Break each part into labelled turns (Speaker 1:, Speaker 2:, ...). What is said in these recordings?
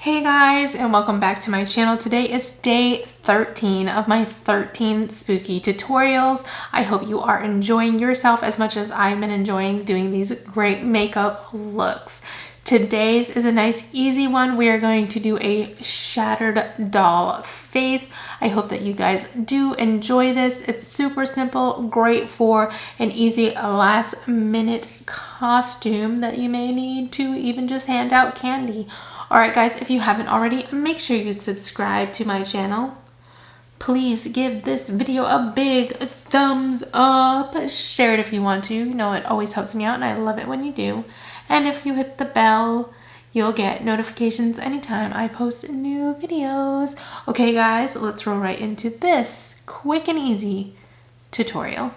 Speaker 1: Hey guys, and welcome back to my channel. Today is day 13 of my 13 spooky tutorials. I hope you are enjoying yourself as much as I've been enjoying doing these great makeup looks. Today's is a nice easy one. We are going to do a shattered doll face. I hope that you guys do enjoy this. It's super simple, great for an easy last minute costume that you may need to even just hand out candy. Alright guys, if you haven't already, make sure you subscribe to my channel. Please give this video a big thumbs up. Share it if you want to. You know, it always helps me out and I love it when you do. And if you hit the bell, you'll get notifications anytime I post new videos. Okay guys, let's roll right into this quick and easy tutorial.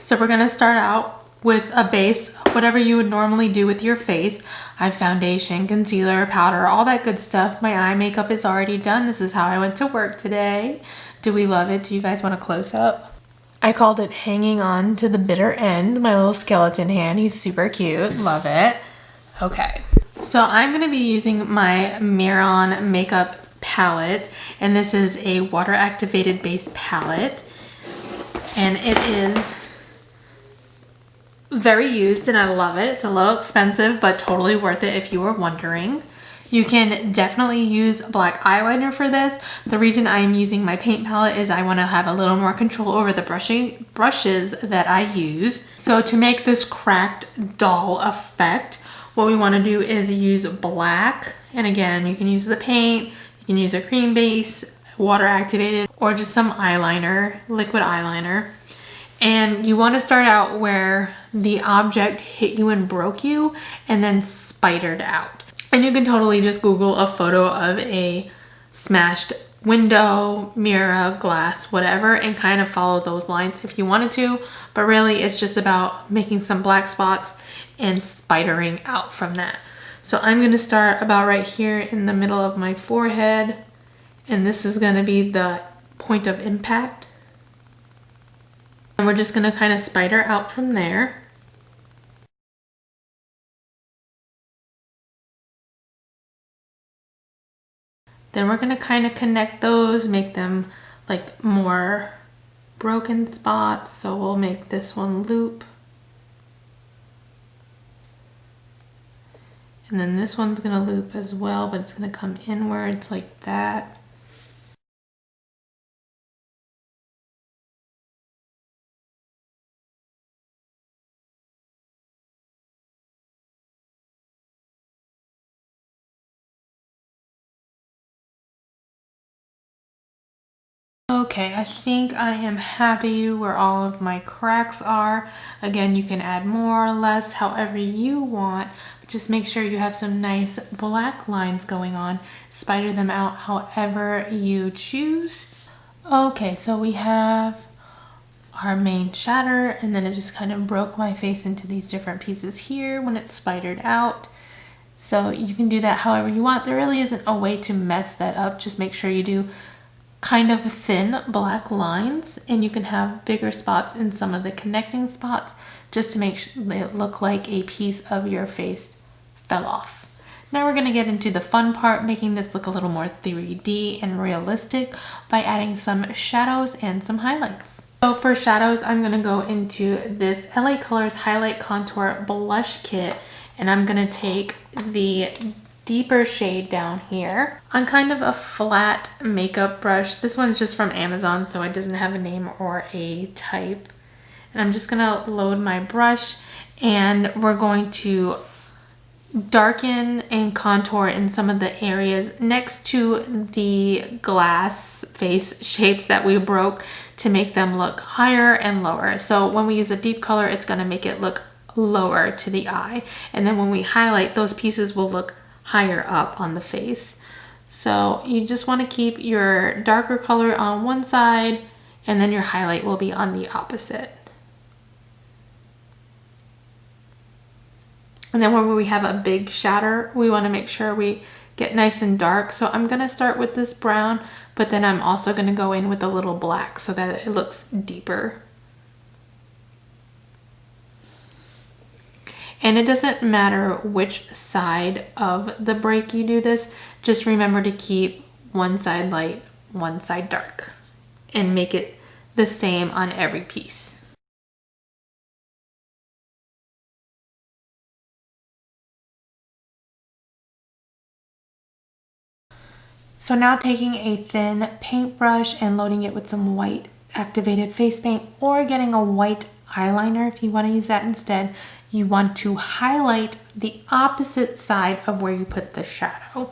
Speaker 1: So we're gonna start out with a base, whatever you would normally do with your face. I have foundation, concealer, powder, all that good stuff. My eye makeup is already done. This is how I went to work today. Do we love it? Do you guys want a close up? I called it hanging on to the bitter end. My little skeleton hand, he's super cute, love it. Okay, so I'm gonna be using my Miron makeup palette, and this is a water activated base palette, and it is very used and I love it. It's a little expensive, but totally worth it if you were wondering. You can definitely use black eyeliner for this. The reason I'm using my paint palette is I want to have a little more control over the brushes that I use. So to make this cracked doll effect, what we want to do is use black. And again, you can use the paint, you can use a cream base, water activated, or just some eyeliner, liquid eyeliner. And you want to start out where the object hit you and broke you and then spidered out. And you can totally just Google a photo of a smashed window, mirror, glass, whatever, and kind of follow those lines if you wanted to. But really it's just about making some black spots and spidering out from that. So I'm going to start about right here in the middle of my forehead. And this is going to be the point of impact. And we're just going to kind of spider out from there. Then we're going to kind of connect those, make them like more broken spots. So we'll make this one loop. And then this one's going to loop as well, but it's going to come inwards like that. Okay, I think I am happy where all of my cracks are. Again, you can add more or less, however you want. But just make sure you have some nice black lines going on. Spider them out however you choose. Okay, so we have our main shatter, and then it just kind of broke my face into these different pieces here when it's spidered out. So you can do that however you want. There really isn't a way to mess that up. Just make sure you do kind of thin black lines, and you can have bigger spots in some of the connecting spots just to make it look like a piece of your face fell off. Now we're going to get into the fun part, making this look a little more 3D and realistic by adding some shadows and some highlights. So for shadows, I'm going to go into this LA Colors Highlight Contour Blush Kit, and I'm going to take the deeper shade down here on kind of a flat makeup brush. This one's just from Amazon, so it doesn't have a name or a type. And I'm just gonna load my brush, and we're going to darken and contour in some of the areas next to the glass face shapes that we broke to make them look higher and lower. So when we use a deep color, it's gonna make it look lower to the eye. And then when we highlight, those pieces will look higher up on the face. So you just want to keep your darker color on one side, and then your highlight will be on the opposite. And then when we have a big shatter, we want to make sure we get nice and dark. So I'm gonna start with this brown, but then I'm also gonna go in with a little black so that it looks deeper. And it doesn't matter which side of the break you do this, just remember to keep one side light, one side dark, and make it the same on every piece. So now taking a thin paintbrush and loading it with some white activated face paint, or getting a white eyeliner if you want to use that instead, you want to highlight the opposite side of where you put the shadow.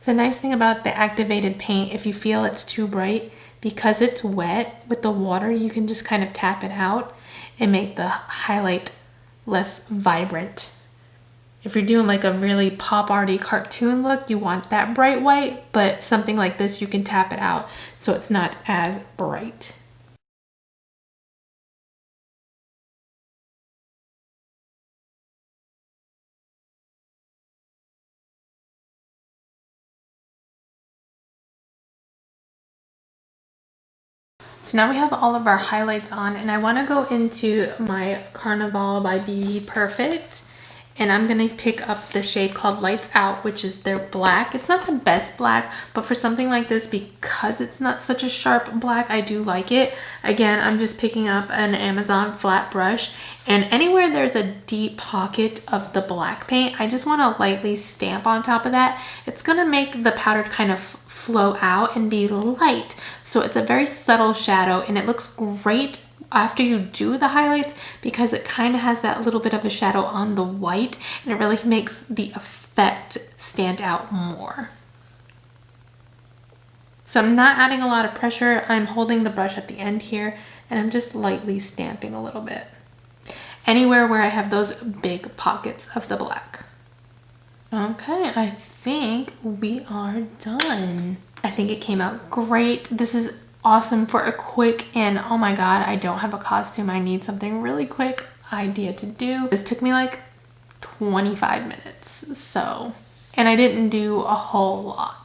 Speaker 1: The nice thing about the activated paint, if you feel it's too bright, because it's wet with the water, you can just kind of tap it out and make the highlight less vibrant. If you're doing like a really pop arty cartoon look, you want that bright white, but something like this, you can tap it out so it's not as bright. So now we have all of our highlights on, and I want to go into my Carnival by BB Perfect, and I'm going to pick up the shade called Lights Out, which is their black. It's not the best black, but for something like this, because it's not such a sharp black, I do like it. Again, I'm just picking up an Amazon flat brush, and anywhere there's a deep pocket of the black paint, I just want to lightly stamp on top of that. It's going to make the powder kind of flow out and be light, so it's a very subtle shadow, and it looks great after you do the highlights because it kind of has that little bit of a shadow on the white, and it really makes the effect stand out more. So I'm not adding a lot of pressure. I'm holding the brush at the end here, and I'm just lightly stamping a little bit anywhere where I have those big pockets of the black. Okay, I think we are done. I think it came out great. This is awesome for a quick, and oh my god, I don't have a costume. I need something really quick idea to do. This took me like 25 minutes, so, and I didn't do a whole lot.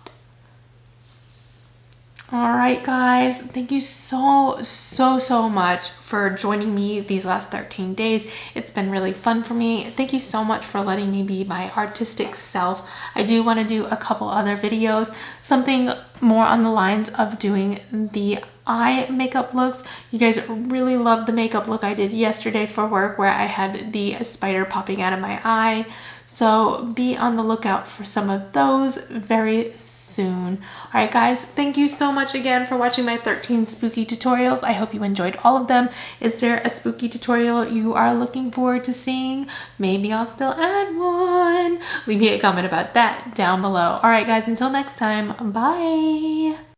Speaker 1: All right, guys, thank you so much for joining me these last 13 days. It's been really fun for me. Thank you so much for letting me be my artistic self. I do want to do a couple other videos, something more on the lines of doing the eye makeup looks. You guys really loved the makeup look I did yesterday for work where I had the spider popping out of my eye. So be on the lookout for some of those very soon. All right, guys, thank you so much again for watching my 13 spooky tutorials. I hope you enjoyed all of them. Is there a spooky tutorial you are looking forward to seeing? Maybe I'll still add one. Leave me a comment about that down below. All right, guys, until next time, bye.